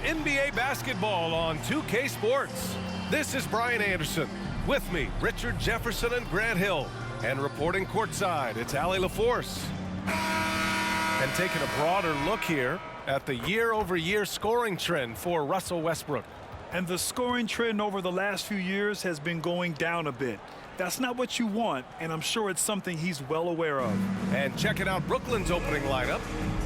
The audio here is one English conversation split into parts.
NBA basketball on 2K Sports. This is Brian Anderson. With me, Richard Jefferson and Grant Hill. And reporting courtside, it's Allie LaForce. And taking a broader look here at the year-over-year scoring trend for Russell Westbrook. And the scoring trend over the last few years has been going down a bit. That's not what you want, and I'm sure it's something he's well aware of. And checking out Brooklyn's opening lineup,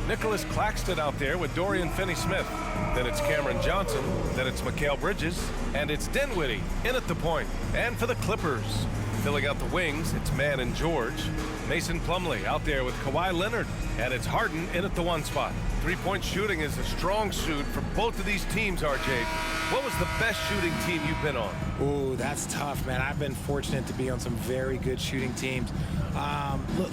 Nicholas Claxton out there with Dorian Finney-Smith. Then it's Cameron Johnson, then it's Mikal Bridges, and it's Dinwiddie in at the point. And for the Clippers, filling out the wings, it's Mann and George. Mason Plumlee out there with Kawhi Leonard, and it's Harden in at the one spot. Three-point shooting is a strong suit for both of these teams, RJ. What was the best shooting team you've been on? Ooh, that's tough, man. I've been fortunate to be on some very good shooting teams.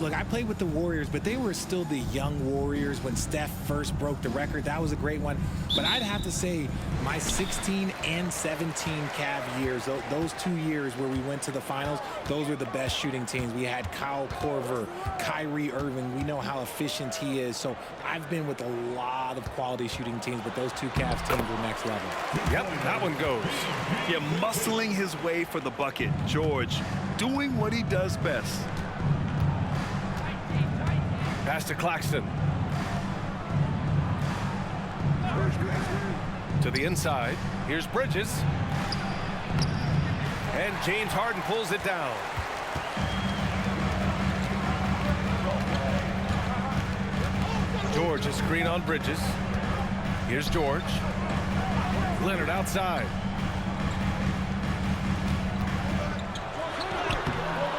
Look, I played with the Warriors, but they were still the young Warriors when Steph first broke the record. That was a great one. But I'd have to say my 16 and 17 Cavs years, those 2 years where we went to the finals, those were the best shooting teams. We had Kyle Korver, Kyrie Irving. We know how efficient he is. So I've been with a lot of quality shooting teams, but those 2 Cavs teams were next level. Yep, that one goes. Yeah, muscling his way for the bucket. George doing what he does best. Pass to Claxton. To the inside. Here's Bridges. And James Harden pulls it down. George, a screen on Bridges. Here's George. Leonard outside.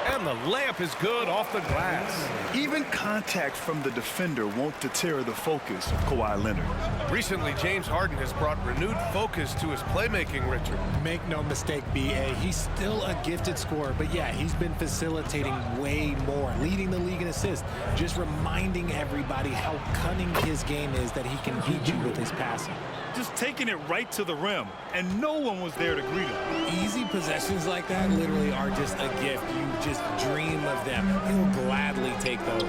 And the layup is good off the glass. Even contact from the defender won't deter the focus of Kawhi Leonard. Recently, James Harden has brought renewed focus to his playmaking, Richard. Make no mistake, B.A., he's still a gifted scorer, but yeah, he's been facilitating way more, leading the league in assists, just reminding everybody how cunning his game is, that he can beat you with his passing. Just taking it right to the rim, and no one was there to greet him. Easy possessions like that literally are just a gift. You just dream of them. He'll gladly take those.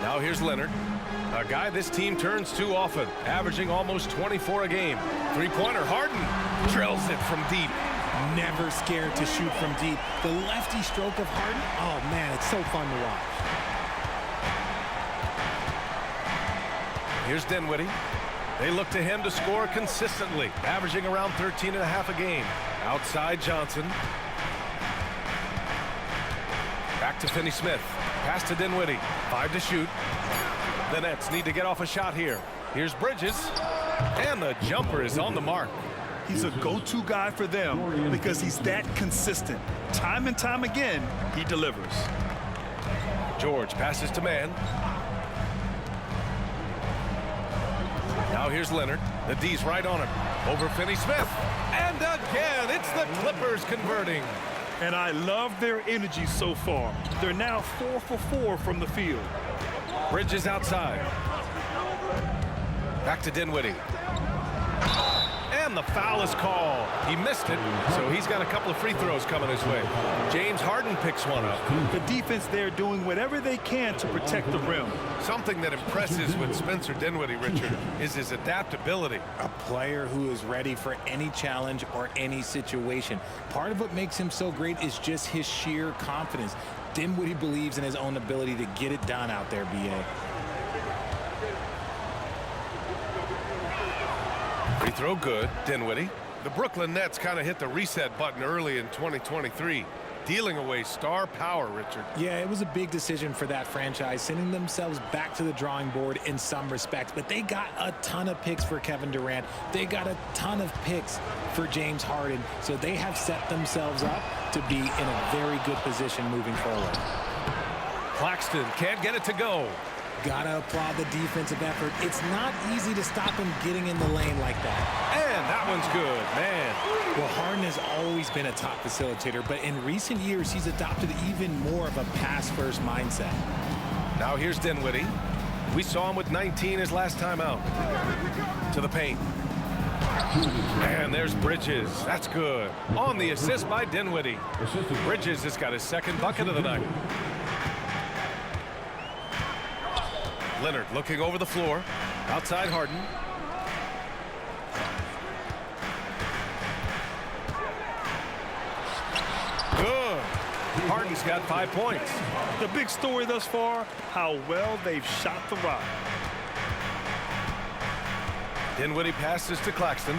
Now here's Leonard, a guy this team turns to often, averaging almost 24 a game. Three-pointer, Harden drills it from deep. Never scared to shoot from deep. The lefty stroke of Harden, oh man, it's so fun to watch. Here's Dinwiddie. They look to him to score consistently, averaging around 13.5 a game. Outside Johnson. Back to Finney-Smith. Pass to Dinwiddie. 5 to shoot. The Nets need to get off a shot here. Here's Bridges. And the jumper is on the mark. He's a go-to guy for them because he's that consistent. Time and time again, he delivers. George passes to Mann. Now here's Leonard. The D's right on him. Over Finney-Smith. And again, it's the Clippers converting. And I love their energy so far. They're now 4 for 4 from the field. Bridges outside. Back to Dinwiddie. And the foul is called. He missed it, so he's got a couple of free throws coming his way. James Harden picks one up. The defense there doing whatever they can to protect the rim. Something that impresses with Spencer Dinwiddie, Richard, is his adaptability. A player who is ready for any challenge or any situation. Part of what makes him so great is just his sheer confidence. Dinwiddie believes in his own ability to get it done out there, B.A. Free throw good, Dinwiddie. The Brooklyn Nets kind of hit the reset button early in 2023, dealing away star power, Richard. Yeah, it was a big decision for that franchise, sending themselves back to the drawing board in some respects. But they got a ton of picks for Kevin Durant. They got a ton of picks for James Harden. So they have set themselves up to be in a very good position moving forward. Claxton can't get it to go. Gotta applaud the defensive effort. It's not easy to stop him getting in the lane like that. And that one's good, man. Well, Harden has always been a top facilitator, but in recent years, he's adopted even more of a pass-first mindset. Now here's Dinwiddie. We saw him with 19 his last time out. To the paint. And there's Bridges. That's good. On the assist by Dinwiddie. Bridges has got his second bucket of the night. Leonard looking over the floor. Outside Harden. Harden's got 5 points. The big story thus far, how well they've shot the rock. Dinwiddie passes to Claxton.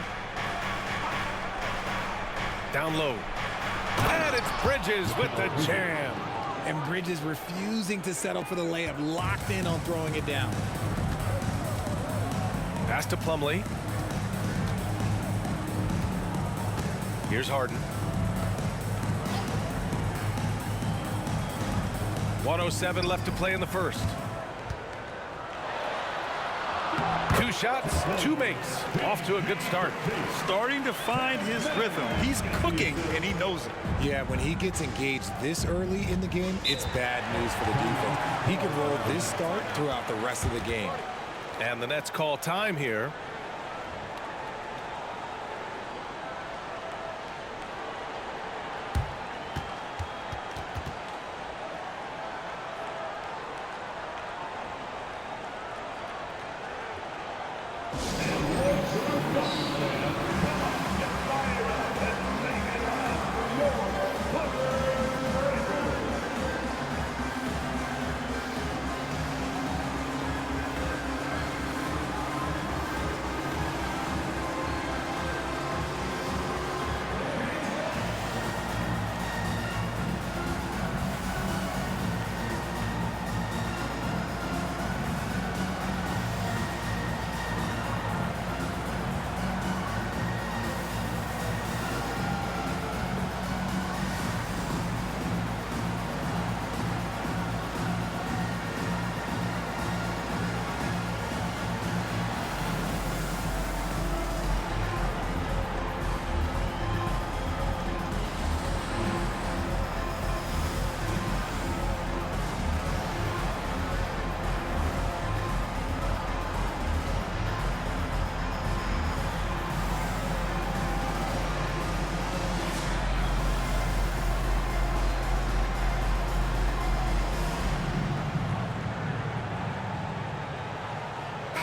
Down low. And it's Bridges with the jam. And Bridges refusing to settle for the layup, locked in on throwing it down. Pass to Plumlee. Here's Harden. 1:07 left to play in the first. 2 shots, 2 makes. Off to a good start. Starting to find his rhythm. He's cooking, and he knows it. Yeah, when he gets engaged this early in the game, it's bad news for the defense. He can roll this start throughout the rest of the game. And the Nets call time here.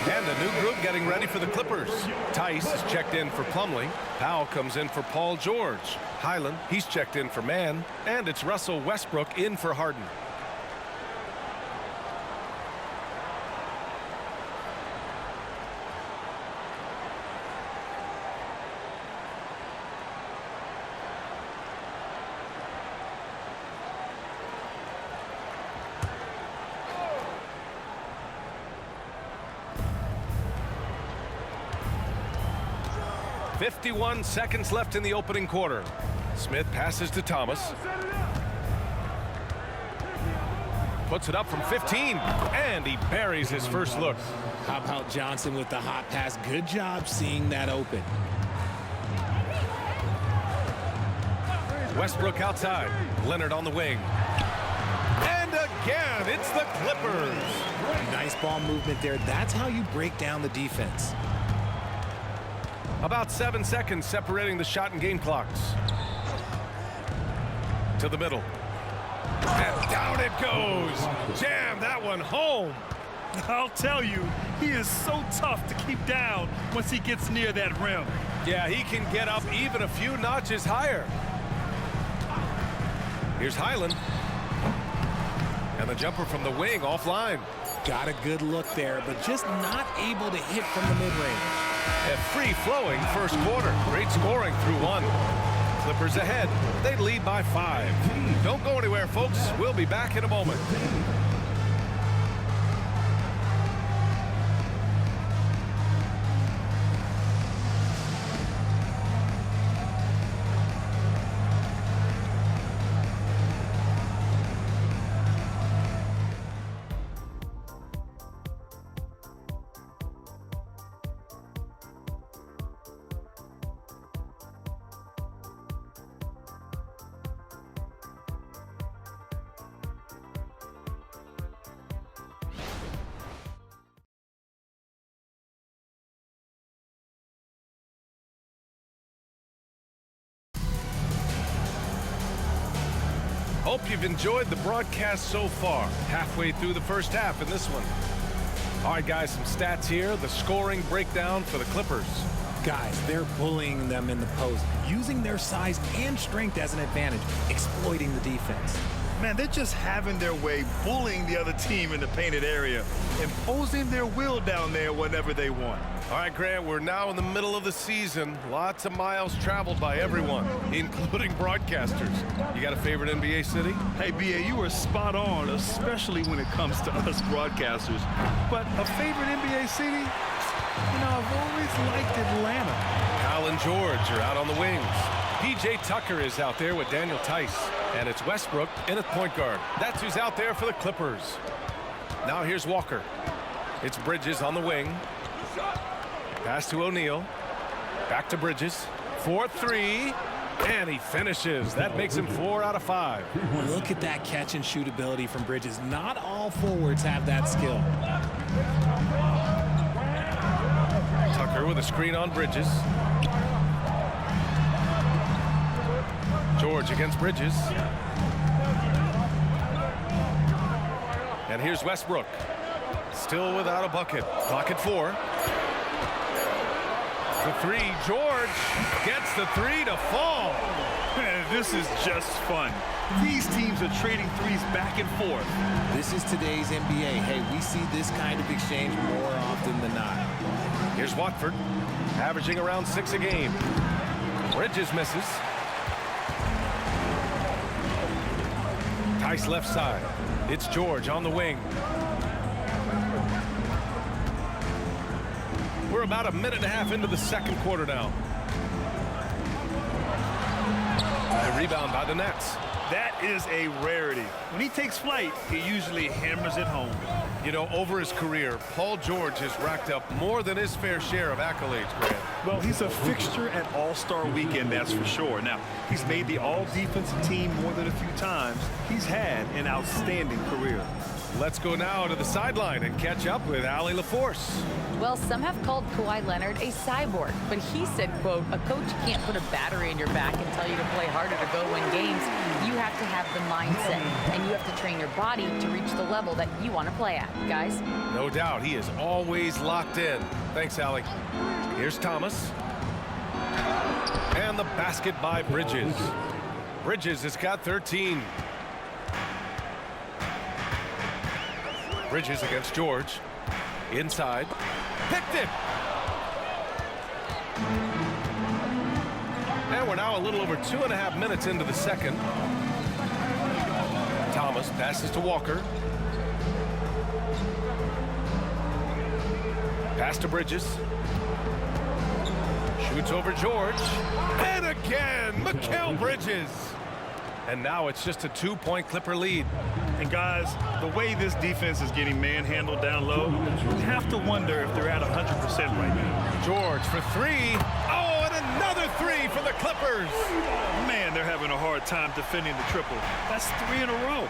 And a new group getting ready for the Clippers. Tice is checked in for Plumlee. Powell comes in for Paul George. Highland, he's checked in for Mann. And it's Russell Westbrook in for Harden. .51 seconds left in the opening quarter. Smith passes to Thomas. Puts it up from 15, and he buries his first look. How about Johnson with the hot pass? Good job seeing that open. Westbrook outside. Leonard on the wing. And again, it's the Clippers. Nice ball movement there. That's how you break down the defense. About 7 seconds separating the shot and game clocks. To the middle. And down it goes. Jam that one home. I'll tell you, he is so tough to keep down once he gets near that rim. Yeah, he can get up even a few notches higher. Here's Highland. And the jumper from the wing offline. Got a good look there, but just not able to hit from the mid-range. A free-flowing first quarter. Great scoring through 1. Clippers ahead. They lead by 5. Don't go anywhere, folks. We'll be back in a moment. Hope you've enjoyed the broadcast so far. Halfway through the first half in this one. All right, guys, some stats here. The scoring breakdown for the Clippers. Guys, they're bullying them in the post, using their size and strength as an advantage, exploiting the defense. Man, they're just having their way, bullying the other team in the painted area, imposing their will down there whenever they want. All right, Grant, we're now in the middle of the season. Lots of miles traveled by everyone, including broadcasters. You got a favorite NBA city? Hey, B.A., you are spot on, especially when it comes to us broadcasters. But a favorite NBA city? You know, I've always liked Atlanta. Kyle and George are out on the wings. P.J. Tucker is out there with Daniel Tice. And it's Westbrook in at point guard. That's who's out there for the Clippers. Now here's Walker. It's Bridges on the wing. Pass to O'Neal. Back to Bridges. 4-3. And he finishes. That makes him 4 out of 5. Look at that catch and shoot ability from Bridges. Not all forwards have that skill. Tucker with a screen on Bridges. George against Bridges. And here's Westbrook. Still without a bucket. Clock at 4. The 3. George gets the 3 to fall. Man, this is just fun. These teams are trading threes back and forth. This is today's NBA. Hey, we see this kind of exchange more often than not. Here's Watford, averaging around 6 a game. Bridges misses. Tice left side. It's George on the wing. We're about a minute and a half into the second quarter now. The rebound by the Nets. That is a rarity. When he takes flight, he usually hammers it home. You know, over his career, Paul George has racked up more than his fair share of accolades, Grant. Well, he's a fixture at All-Star Weekend, that's for sure. Now, he's made the All-Defensive team more than a few times. He's had an outstanding career. Let's go now to the sideline and catch up with Allie LaForce. Well, some have called Kawhi Leonard a cyborg, but he said, quote, a coach can't put a battery in your back and tell you to play harder to go win games. You have to have the mindset, and you have to train your body to reach the level that you want to play at, guys. No doubt, he is always locked in. Thanks, Allie. Here's Thomas. And the basket by Bridges. Bridges has got 13. Bridges against George. Inside. Picked it! And we're now a little over 2.5 minutes into the second. Thomas passes to Walker. Pass to Bridges. Shoots over George. And again, Mikal Bridges. And now it's just a 2-point Clipper lead. And guys, the way this defense is getting manhandled down low, you have to wonder if they're at 100% right now. George for 3. Oh, and another 3 for the Clippers. Man, they're having a hard time defending the triple. That's 3 in a row.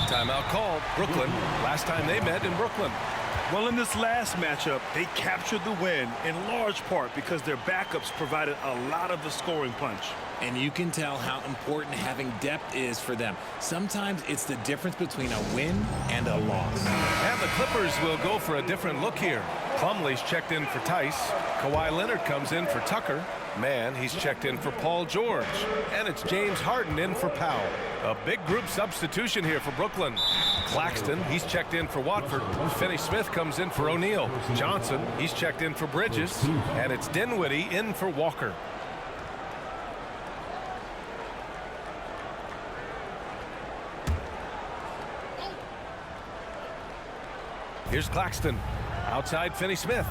Timeout called. Brooklyn. Last time they met in Brooklyn. Well, in this last matchup, they captured the win in large part because their backups provided a lot of the scoring punch. And you can tell how important having depth is for them. Sometimes it's the difference between a win and a loss. And the Clippers will go for a different look here. Plumlee's checked in for Tice. Kawhi Leonard comes in for Tucker. Man, he's checked in for Paul George. And it's James Harden in for Powell. A big group substitution here for Brooklyn. Claxton, he's checked in for Watford. Finney-Smith comes in for O'Neal. Johnson, he's checked in for Bridges. And it's Dinwiddie in for Walker. Here's Claxton. Outside Finney-Smith.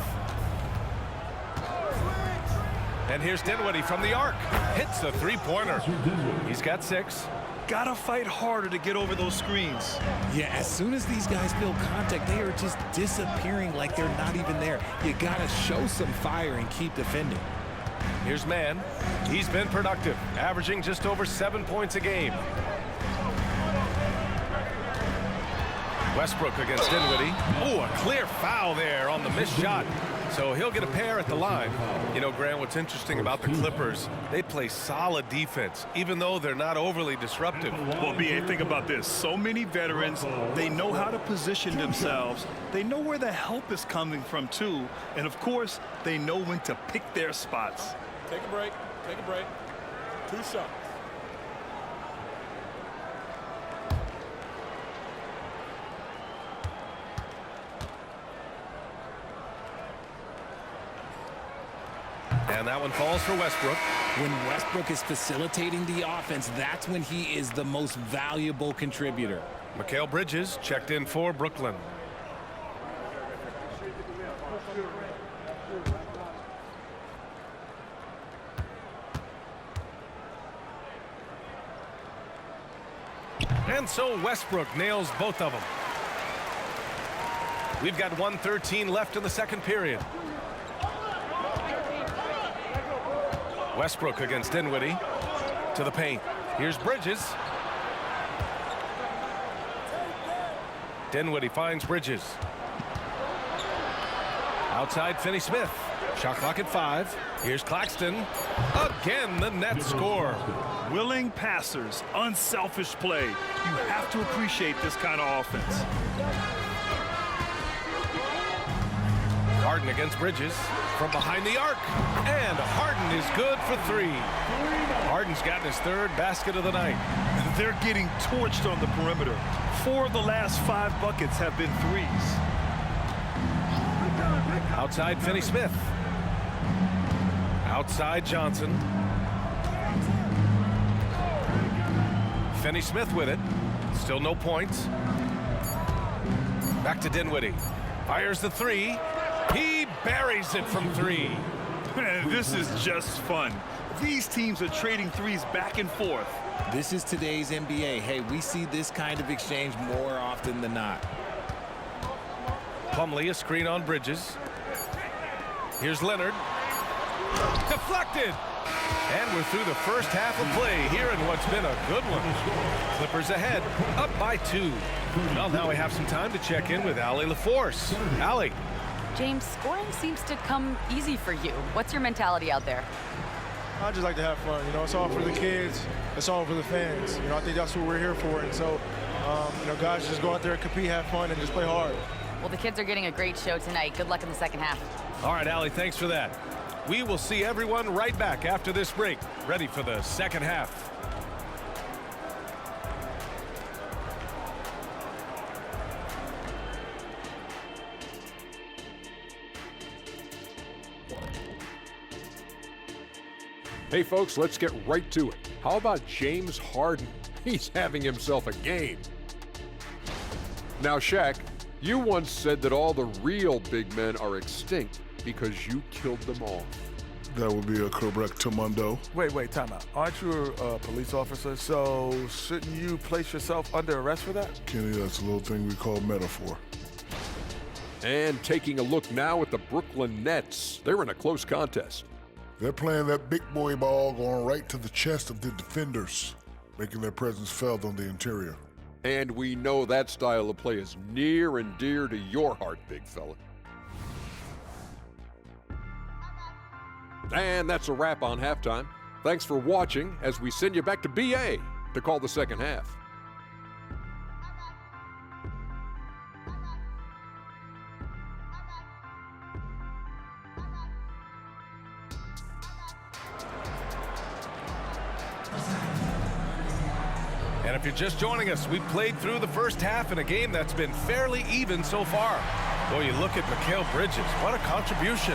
And here's Dinwiddie from the arc. Hits a 3-pointer. He's got 6. Gotta fight harder to get over those screens. Yeah, as soon as these guys feel contact, they are just disappearing like they're not even there. You gotta show some fire and keep defending. Here's Mann. He's been productive, averaging just over 7 points a game. Westbrook against Dinwiddie. Oh, a clear foul there on the missed shot. So he'll get a pair at the line. You know, Grant, what's interesting about the Clippers, they play solid defense, even though they're not overly disruptive. Well, B.A., think about this. So many veterans, they know how to position themselves. They know where the help is coming from, too. And, of course, they know when to pick their spots. Take a break. Take a break. 2 shots. And that one falls for Westbrook. When Westbrook is facilitating the offense, that's when he is the most valuable contributor. Mikal Bridges checked in for Brooklyn. And so Westbrook nails both of them. We've got 1:13 left in the second period. Westbrook against Dinwiddie to the paint. Here's Bridges. Dinwiddie finds Bridges. Outside Finney-Smith. Shot clock at 5. Here's Claxton. Again, the net score. Willing passers, unselfish play. You have to appreciate this kind of offense. Harden against Bridges from behind the arc. And Harden is good for 3. Harden's gotten his 3rd basket of the night. They're getting torched on the perimeter. 4 of the last 5 buckets have been 3s. Outside Finney-Smith. Outside Johnson. Finney-Smith with it. Still no points. Back to Dinwiddie. Fires the 3. He buries it from 3. Man, this is just fun. These teams are trading 3s back and forth. This is today's NBA. Hey, we see this kind of exchange more often than not. Plumlee, a screen on Bridges. Here's Leonard. Deflected. And we're through the first half of play here in what's been a good one. Clippers ahead, up by 2. Well, now we have some time to check in with Allie LaForce. Allie. James, scoring seems to come easy for you. What's your mentality out there? I just like to have fun. You know, it's all for the kids. It's all for the fans. You know, I think that's what we're here for. And so, you know, guys just go out there and compete, have fun, and just play hard. Well, the kids are getting a great show tonight. Good luck in the second half. All right, Allie, thanks for that. We will see everyone right back after this break, ready for the second half. Hey folks, let's get right to it. How about James Harden? He's having himself a game. Now, Shaq, you once said that all the real big men are extinct because you killed them all. That would be a correct Mundo. Wait, time out. Aren't you a police officer? So shouldn't you place yourself under arrest for that? Kenny, that's a little thing we call metaphor. And taking a look now at the Brooklyn Nets. They're in a close contest. They're playing that big boy ball going right to the chest of the defenders, making their presence felt on the interior. And we know that style of play is near and dear to your heart, big fella. And that's a wrap on halftime. Thanks for watching as we send you back to BA to call the second half. And if you're just joining us, we played through the first half in a game that's been fairly even so far. Boy, you look at Mikal Bridges. What a contribution.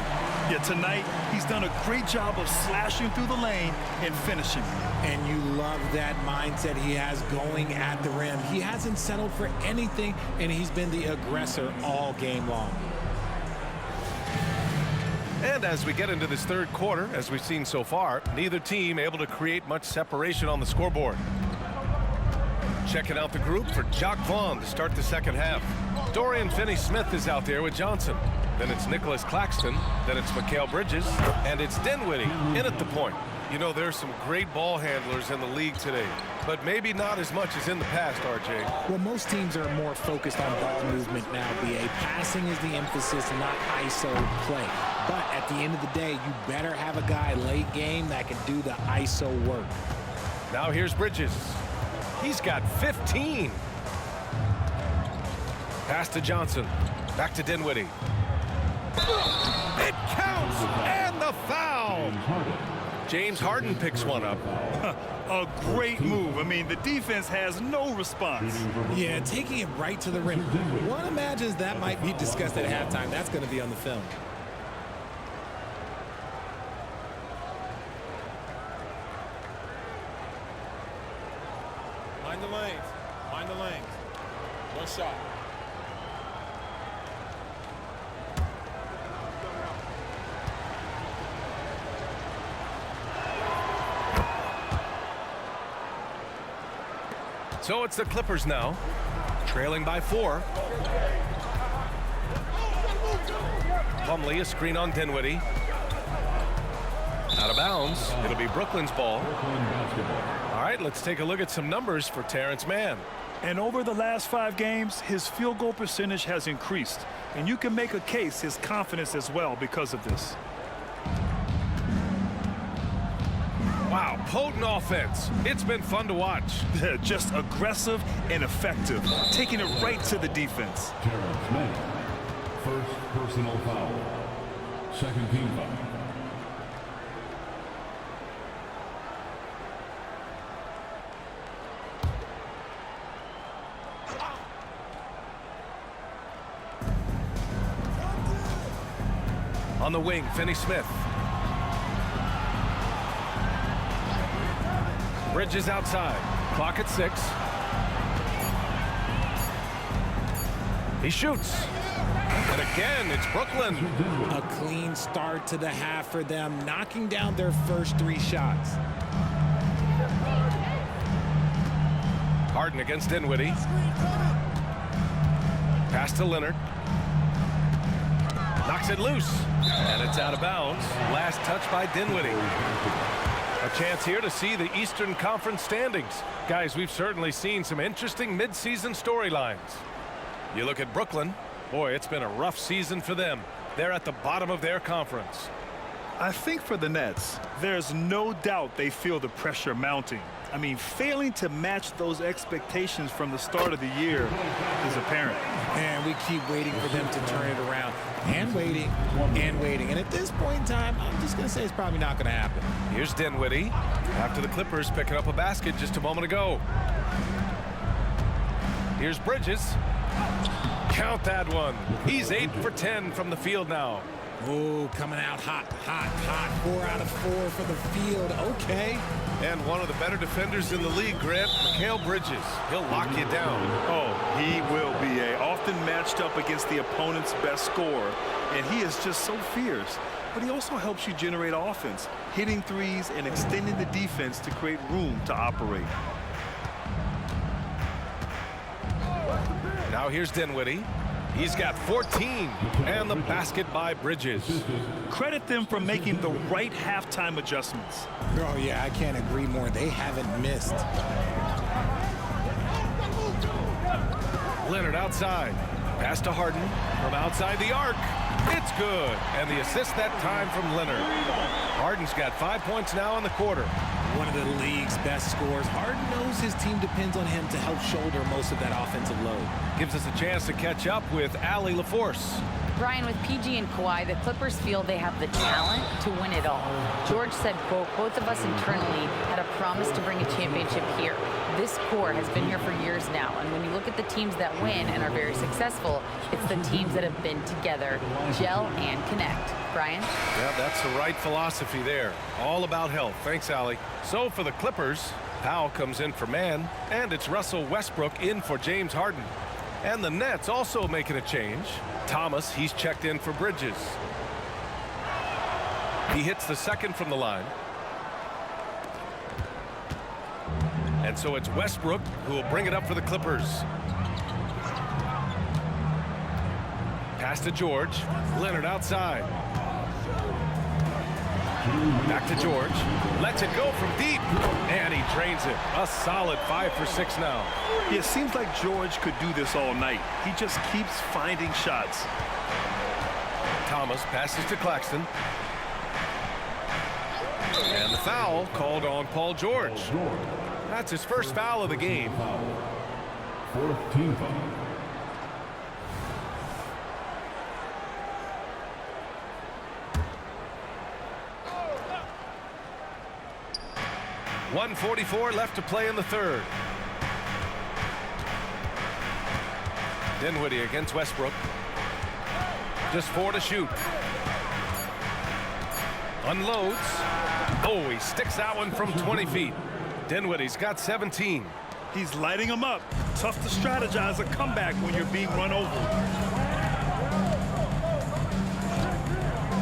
Yeah, tonight he's done a great job of slashing through the lane and finishing. And you love that mindset he has going at the rim. He hasn't settled for anything, and he's been the aggressor all game long. And as we get into this third quarter, as we've seen so far, neither team able to create much separation on the scoreboard. Checking out the group for Jacque Vaughn to start the second half. Dorian Finney-Smith is out there with Johnson. Then it's Nicholas Claxton. Then it's Mikal Bridges. And it's Dinwiddie in at the point. You know, there's some great ball handlers in the league today, but maybe not as much as in the past, RJ. Well, most teams are more focused on ball movement now, BA. Passing is the emphasis, not ISO play. But at the end of the day, you better have a guy late game that can do the ISO work. Now here's Bridges. He's got 15. Pass to Johnson. Back to Dinwiddie. It counts, and the foul. James Harden picks one up. A great move. I mean, the defense has no response. Yeah, taking it right to the rim. One imagines that might be discussed at halftime. That's going to be on the film. the lanes. Mind the lanes. One shot. So it's the Clippers now, trailing by 4. Plumlee, a screen on Dinwiddie. Out of bounds. It'll be Brooklyn's ball. All right, let's take a look at some numbers for Terrence Mann. And over the last 5 games, his field goal percentage has increased. And you can make a case his confidence as well because of this. Wow, potent offense. It's been fun to watch. Just aggressive and effective, taking it right to the defense. Terrence Mann, first personal foul, second team foul. On the wing, Finney Smith. Bridges outside. Clock at 6. He shoots. And again, it's Brooklyn. A clean start to the half for them, knocking down their first 3 shots. Harden against Dinwiddie. Pass to Leonard. Knocks it loose. And it's out of bounds. Last touch by Dinwiddie. A chance here to see the Eastern Conference standings. Guys, we've certainly seen some interesting midseason storylines. You look at Brooklyn. Boy, it's been a rough season for them. They're at the bottom of their conference. I think for the Nets, there's no doubt they feel the pressure mounting. I mean, failing to match those expectations from the start of the year is apparent. And we keep waiting for them to turn it around. And waiting, and waiting. And at this point in time, I'm just going to say it's probably not going to happen. Here's Dinwiddie after the Clippers picking up a basket just a moment ago. Here's Bridges. Count that one. He's 8 for 10 from the field now. Oh, coming out hot, hot, hot. 4 out of 4 for the field. Okay. And one of the better defenders in the league, Grant, Mikal Bridges. He'll lock you down. Oh, he will be often matched up against the opponent's best scorer. And he is just so fierce. But he also helps you generate offense, hitting threes and extending the defense to create room to operate. Now here's Dinwiddie. He's got 14, and the basket by Bridges. Credit them for making the right halftime adjustments. Oh, yeah, I can't agree more. They haven't missed. Leonard outside. Pass to Harden from outside the arc. It's good. And the assist that time from Leonard. Harden's got 5 points now in the quarter. One of the league's best scorers. Harden knows his team depends on him to help shoulder most of that offensive load. Gives us a chance to catch up with Allie LaForce. Brian, with PG and Kawhi, the Clippers feel they have the talent to win it all. George said, quote, both of us internally had a promise to bring a championship here. This core has been here for years now, and when you look at the teams that win and are very successful, it's the teams that have been together, gel and connect. Brian? Yeah, that's the right philosophy there. All about health. Thanks, Allie. So for the Clippers, Powell comes in for Mann, and it's Russell Westbrook in for James Harden. And the Nets also making a change. Thomas, he's checked in for Bridges. He hits the second from the line. And so it's Westbrook who will bring it up for the Clippers. Pass to George. Leonard outside. Back to George. Lets it go from deep. And he drains it. A solid 5 for 6 now. Yeah, it seems like George could do this all night. He just keeps finding shots. Thomas passes to Claxton. And the foul called on Paul George. That's his first foul of the game. Fourth team foul. .144 left to play in the third. Dinwiddie against Westbrook. Just 4 to shoot. Unloads. Oh, he sticks that one from 20 feet. Dinwiddie's got 17. He's lighting them up. Tough to strategize a comeback when you're being run over.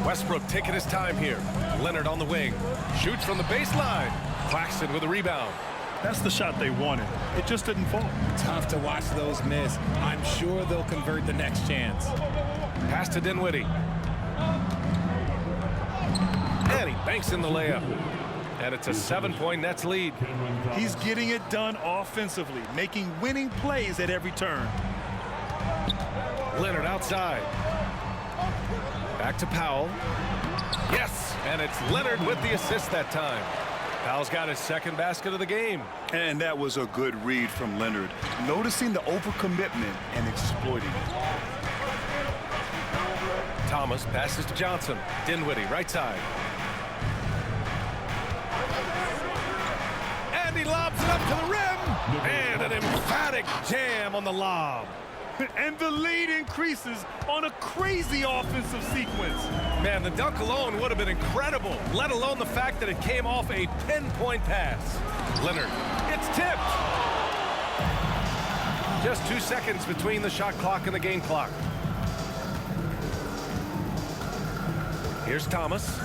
Westbrook taking his time here. Leonard on the wing. Shoots from the baseline. Claxton with a rebound. That's the shot they wanted. It just didn't fall. Tough to watch those miss. I'm sure they'll convert the next chance. Pass to Dinwiddie. And he banks in the layup. And it's a 7-point Nets lead. He's getting it done offensively, making winning plays at every turn. Leonard outside. Back to Powell. Yes, and it's Leonard with the assist that time. Powell's got his second basket of the game. And that was a good read from Leonard, noticing the overcommitment and exploiting it. Thomas passes to Johnson. Dinwiddie right side. And he lobs it up to the rim. And an emphatic jam on the lob. And the lead increases on a crazy offensive sequence. Man, the dunk alone would have been incredible, let alone the fact that it came off a 10-point pass. Leonard, it's tipped. Just 2 seconds between the shot clock and the game clock. Here's Thomas.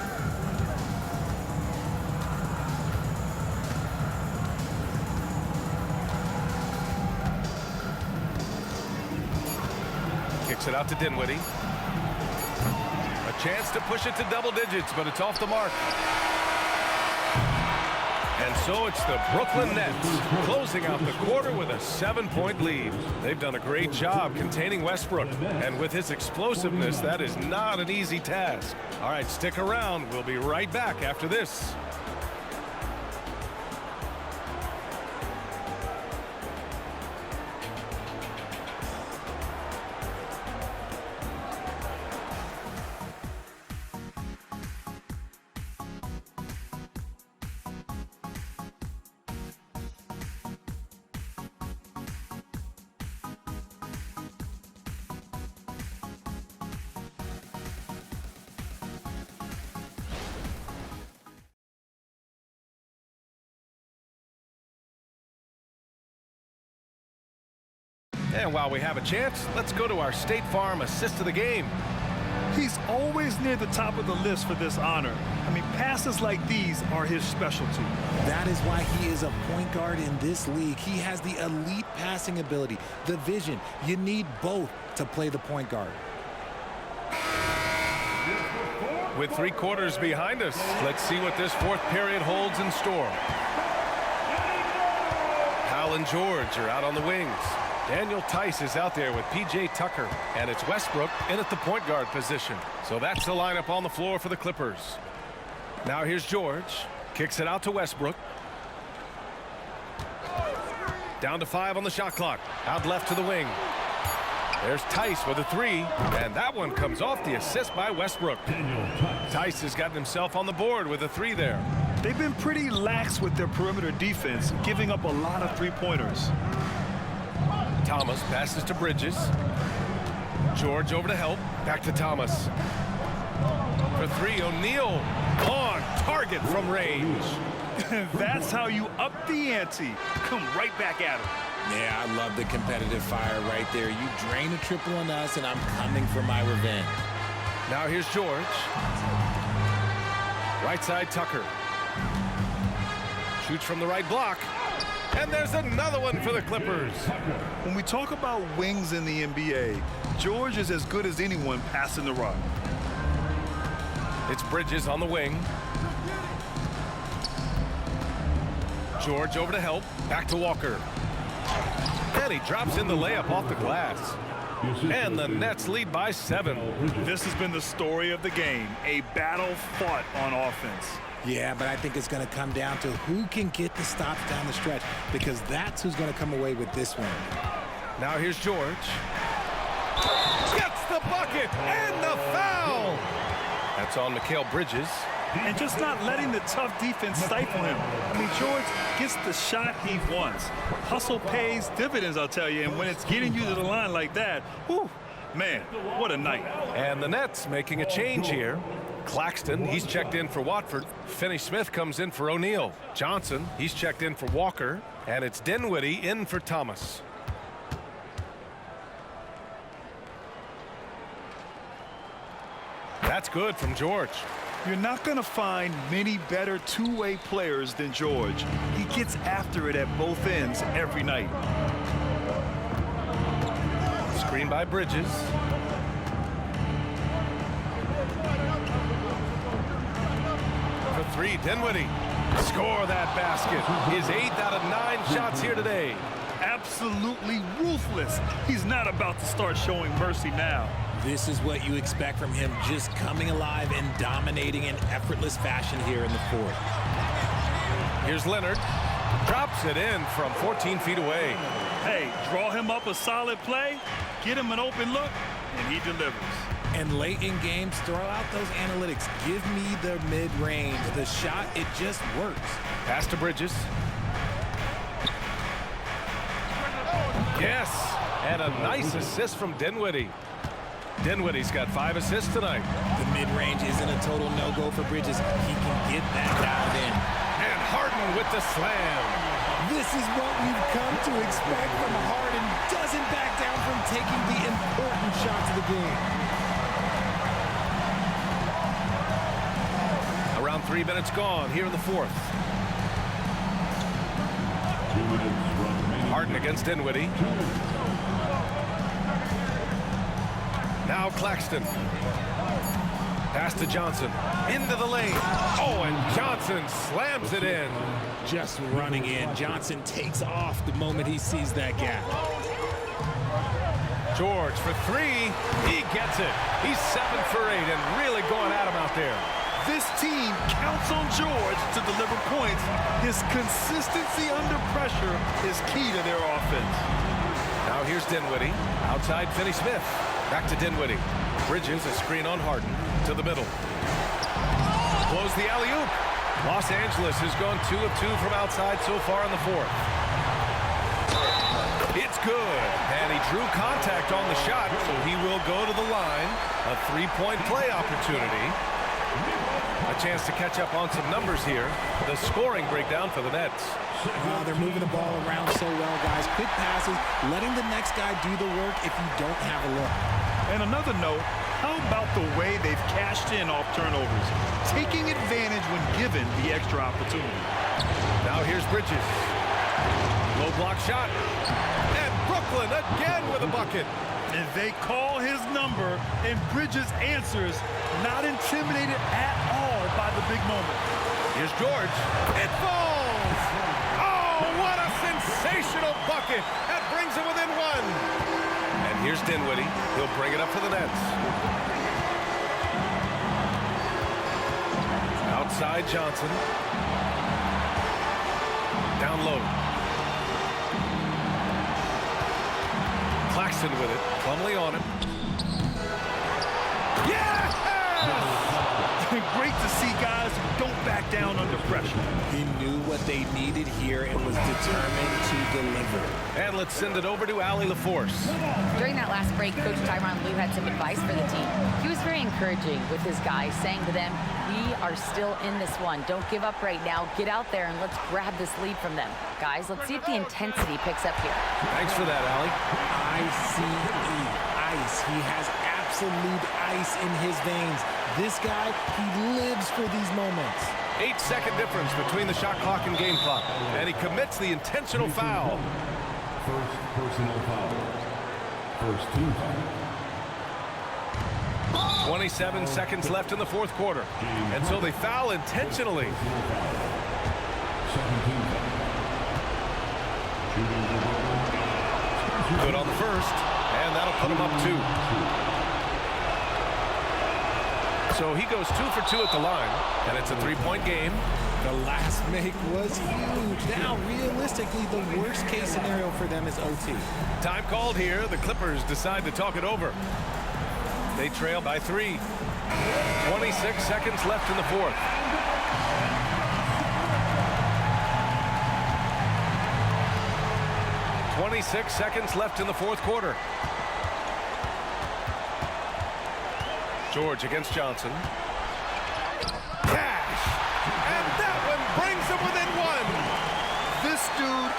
Kicks it out to Dinwiddie. A chance to push it to double digits, but it's off the mark. And so it's the Brooklyn Nets closing out the quarter with a 7-point lead. They've done a great job containing Westbrook. And with his explosiveness, that is not an easy task. All right, stick around. We'll be right back after this. And while we have a chance, let's go to our State Farm assist of the game. He's always near the top of the list for this honor. I mean, passes like these are his specialty. That is why he is a point guard in this league. He has the elite passing ability, the vision. You need both to play the point guard. With 3 quarters behind us, let's see what this fourth period holds in store. Powell and George are out on the wings. Daniel Tice is out there with P.J. Tucker, and it's Westbrook in at the point guard position. So that's the lineup on the floor for the Clippers. Now here's George. Kicks it out to Westbrook. Down to 5 on the shot clock. Out left to the wing. There's Tice with a 3, and that one comes off the assist by Westbrook. Tice has gotten himself on the board with a 3 there. They've been pretty lax with their perimeter defense, giving up a lot of three-pointers. Thomas passes to Bridges. George over to help. Back to Thomas. For 3, O'Neal on target from range. That's how you up the ante. Come right back at him. Yeah, I love the competitive fire right there. You drain a triple on us, and I'm coming for my revenge. Now here's George. Right side, Tucker. Shoots from the right block. And there's another one for the Clippers. When we talk about wings in the NBA, George is as good as anyone passing the rock. It's Bridges on the wing. George over to help. Back to Walker. And he drops in the layup off the glass. And the Nets lead by 7. This has been the story of the game, a battle fought on offense. Yeah, but I think it's going to come down to who can get the stops down the stretch, because that's who's going to come away with this one. Now here's George. Gets the bucket and the foul. That's on Mikal Bridges. And just not letting the tough defense stifle him. I mean, George gets the shot he wants. Hustle pays dividends, I'll tell you. And when it's getting you to the line like that, whew, man, what a night. And the Nets making a change here. Claxton, he's checked in for Watford. Finney-Smith comes in for O'Neal. Johnson, he's checked in for Walker. And it's Dinwiddie in for Thomas. That's good from George. You're not going to find many better two-way players than George. He gets after it at both ends every night. Screen by Bridges. For three, Dinwiddie. Score that basket. His 8th out of 9 shots here today. Absolutely ruthless. He's not about to start showing mercy now. This is what you expect from him, just coming alive and dominating in effortless fashion here in the fourth. Here's Leonard. Drops it in from 14 feet away. Hey, draw him up a solid play, get him an open look, and he delivers. And late in games, throw out those analytics. Give me the mid-range. The shot, it just works. Pass to Bridges. Yes, and a nice assist from Dinwiddie. Dinwiddie's got 5 assists tonight. The mid-range isn't a total no-go for Bridges. He can get that dialed in. And Harden with the slam. This is what we've come to expect from Harden. Doesn't back down from taking the important shots of the game. Around 3 minutes gone here in the fourth. 2 minutes remaining. Harden against Dinwiddie. Now Claxton. Pass to Johnson. Into the lane. Oh, and Johnson slams it in. Just running in. Johnson takes off the moment he sees that gap. George for 3. He gets it. He's 7 for 8 and really going at him out there. This team counts on George to deliver points. His consistency under pressure is key to their offense. Now here's Dinwiddie. Outside Finney-Smith. Back to Dinwiddie. Bridges, a screen on Harden. To the middle. Blows the alley-oop. Los Angeles has gone 2 of 2 from outside so far in the fourth. It's good. And he drew contact on the shot, so he will go to the line. A 3-point play opportunity. A chance to catch up on some numbers here. The scoring breakdown for the Nets. They're moving the ball around so well, guys. Quick passes, letting the next guy do the work if you don't have a look. And another note, how about the way they've cashed in off turnovers? Taking advantage when given the extra opportunity. Now here's Bridges. Low block shot. And Brooklyn again with a bucket. And they call his number, and Bridges answers, not intimidated at all by the big moment. Here's George. It falls! Oh, what a sensational bucket! That brings him within 1. And here's Dinwiddie. He'll bring it up for the Nets. Outside Johnson. Down low. Claxton with it. Plumlee on him. Yes! Great to see guys who don't back down under pressure. He knew what they needed here and was determined to deliver. And let's send it over to Allie LaForce. During that last break, Coach Tyronn Lue had some advice for the team. He was very encouraging with his guys, saying to them, we are still in this one. Don't give up right now. Get out there and let's grab this lead from them. Guys, let's see if the intensity picks up here. Thanks for that, Allie. ICE. Ice. He has absolute ice in his veins. This guy, he lives for these moments. 8-second difference between the shot clock and game clock. And he commits the intentional foul. First personal foul. First team foul. 27 seconds left in the fourth quarter. And so they foul intentionally. Second team foul. Shooting the ball. Good on the first. And that'll put him up 2. So he goes 2 for 2 at the line, and it's a 3-point game. The last make was huge. Now, realistically, the worst case scenario for them is OT. Time called here. The Clippers decide to talk it over. They trail by 3. 26 seconds left in the fourth. .26 seconds left in the fourth quarter. George against Johnson.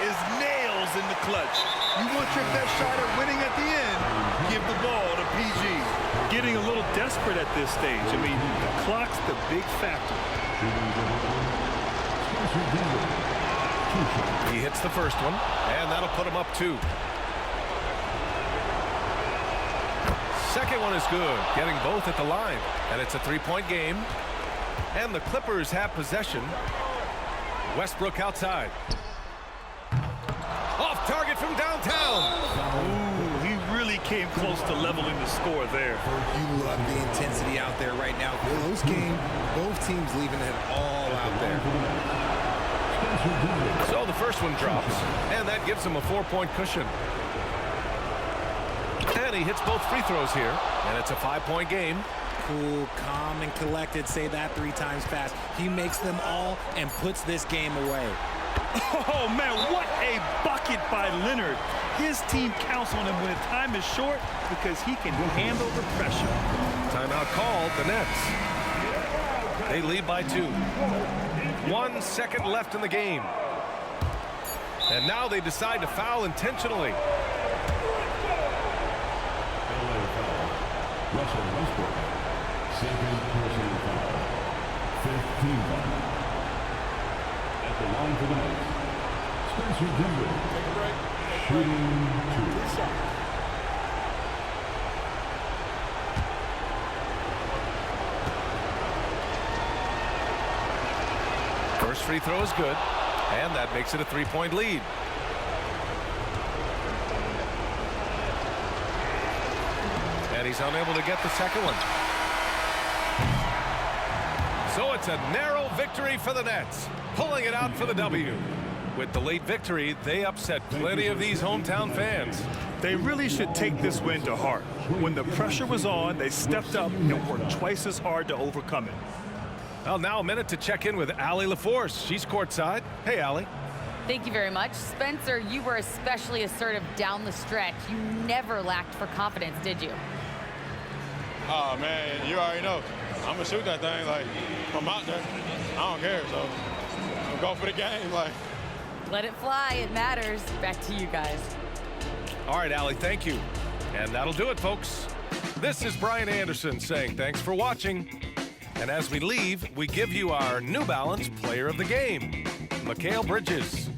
is nails in the clutch. You want your best shot at winning at the end, give the ball to PG. Getting a little desperate at this stage. I mean, the clock's the big factor. He hits the first one, and that'll put him up 2. Second one is good, getting both at the line, and it's a 3-point game. And the Clippers have possession. Westbrook outside. Off target from downtown. Ooh, he really came close to leveling the score there. You love the intensity out there right now. Close game, both teams leaving it all out there. So the first one drops, and that gives him a 4-point cushion. And he hits both free throws here, and it's a 5-point game. Cool, calm, and collected. Say that 3 times fast. He makes them all and puts this game away. Oh, man, what a bucket by Leonard. His team counts on him when time is short because he can handle the pressure. Timeout called, the Nets. They lead by 2. 1 second left in the game. And now they decide to foul intentionally. Russell Westbrook. Second personal foul. 5th team foul. At the line for the Nets, Spencer Dinwiddie. Take a break. Shooting 2. First free throw is good, and that makes it a 3-point lead. And he's unable to get the second one. So it's a narrow victory for the Nets, pulling it out for the W. With the late victory, they upset plenty of these hometown fans. They really should take this win to heart. When the pressure was on, they stepped up and worked twice as hard to overcome it. Well, now a minute to check in with Allie LaForce. She's courtside. Hey, Allie. Thank you very much. Spencer, you were especially assertive down the stretch. You never lacked for confidence, did you? Oh, man, you already know. I'm going to shoot that thing. Like, I'm out there. I don't care, so I'm going for the game. Like, let it fly. It matters. Back to you guys. All right, Allie, thank you. And that'll do it, folks. This is Brian Anderson saying thanks for watching. And as we leave, we give you our New Balance Player of the Game, Mikal Bridges.